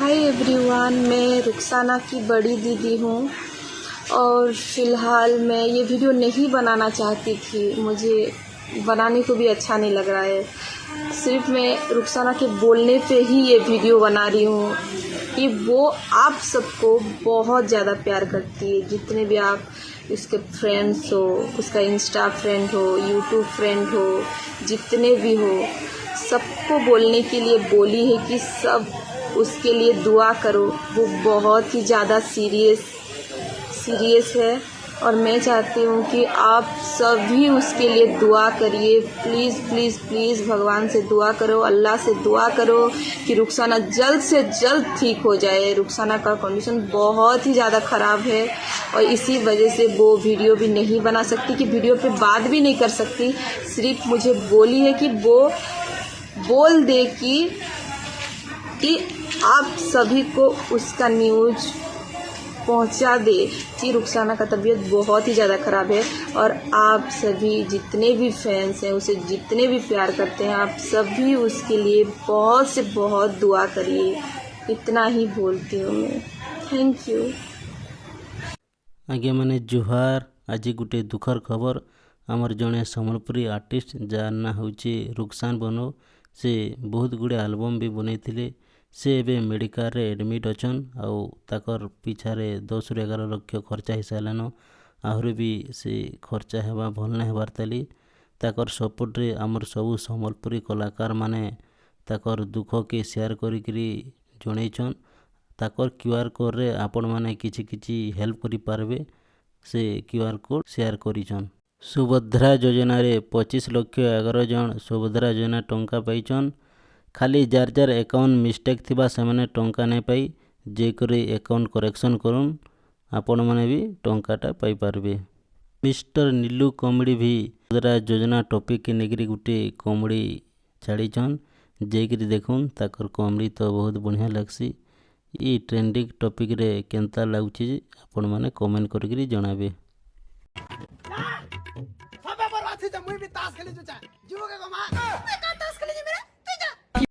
Hi everyone, मैं रुखसाना की बड़ी दीदी हूँ और फ़िलहाल मैं ये वीडियो नहीं बनाना चाहती थी। मुझे बनाने को भी अच्छा नहीं लग रहा है। सिर्फ मैं रुखसाना के बोलने पे ही ये वीडियो बना रही हूँ कि वो आप सबको बहुत ज़्यादा प्यार करती है। जितने भी आप उसके फ्रेंड्स हो, उसका इंस्टा फ्रेंड हो, यूट्यूब फ्रेंड हो, जितने भी हो, सबको बोलने के लिए बोली है कि सब उसके लिए दुआ करो। वो बहुत ही ज़्यादा सीरियस है और मैं चाहती हूँ कि आप सभी उसके लिए दुआ करिए। प्लीज़ प्लीज़ प्लीज़ भगवान से दुआ करो, अल्लाह से दुआ करो कि रुखसाना जल्द से जल्द ठीक हो जाए। रुखसाना का कंडीशन बहुत ही ज़्यादा ख़राब है और इसी वजह से वो वीडियो भी नहीं बना सकती, कि वीडियो पे बात भी नहीं कर सकती। सिर्फ मुझे बोली है कि वो बोल दे कि आप सभी को उसका न्यूज़ पहुंचा दे कि रुखसाना का तबीयत बहुत ही ज़्यादा ख़राब है। और आप सभी जितने भी फैंस हैं, उसे जितने भी प्यार करते हैं, आप सभी उसके लिए बहुत से बहुत दुआ करिए। इतना ही बोलती हूँ मैं। Thank you. आज्ञा मैंने जुहार। आज गोटे दुखर खबर आमर जड़े सम्बलपुरी आर्टिस्ट जार ना हूँ रुखसान बनो। से बहुत गुड़े आलबम भी बनई। से एबे मेडिकल रे एडमिट अछन आउ ताकर पिछारे 10 ରୁ 11 लक्ष खर्चा हो सारान। आहरी भी से खर्चा हेबा भल ना हेबार ताली ताकर सपोर्ट रे आमर सबू सम्बलपुरी कलाकार माने ताकर दुख के शेयर करी जनईछन। ताकर क्यूआर कोड रे आपण माने किछि किछि हेल्प करि पारबे। से क्यूआर कोड शेयर करिछन। सुभद्रा योजना रे 25 लक्ष 11 जन सुभद्रा योजना टंका पाइछन। खाली जार जार अकाउंट मिस्टेक थिबा सेमाने टंका नहीं पाई जे करी अकाउंट करेक्शन करुन आपण माने भी टंकाटा पाई पारबे। मिस्टर नीलू कॉमेडी भी सुभद्रा योजना टॉपिक के नेगरी गुटे कॉमेडी छाड़ीछन जे करी देखुन ताकर कॉमेडी तो बहुत बढ़िया लगसी। ई ट्रेंडिंग टॉपिक रे केंता लागुची आपण माने कमेंट करके जणाबे। सबे बर्बाद थी मुई भी ताश खेली जो चाहे जीवो के गमा मैं का ताश खेली मेरे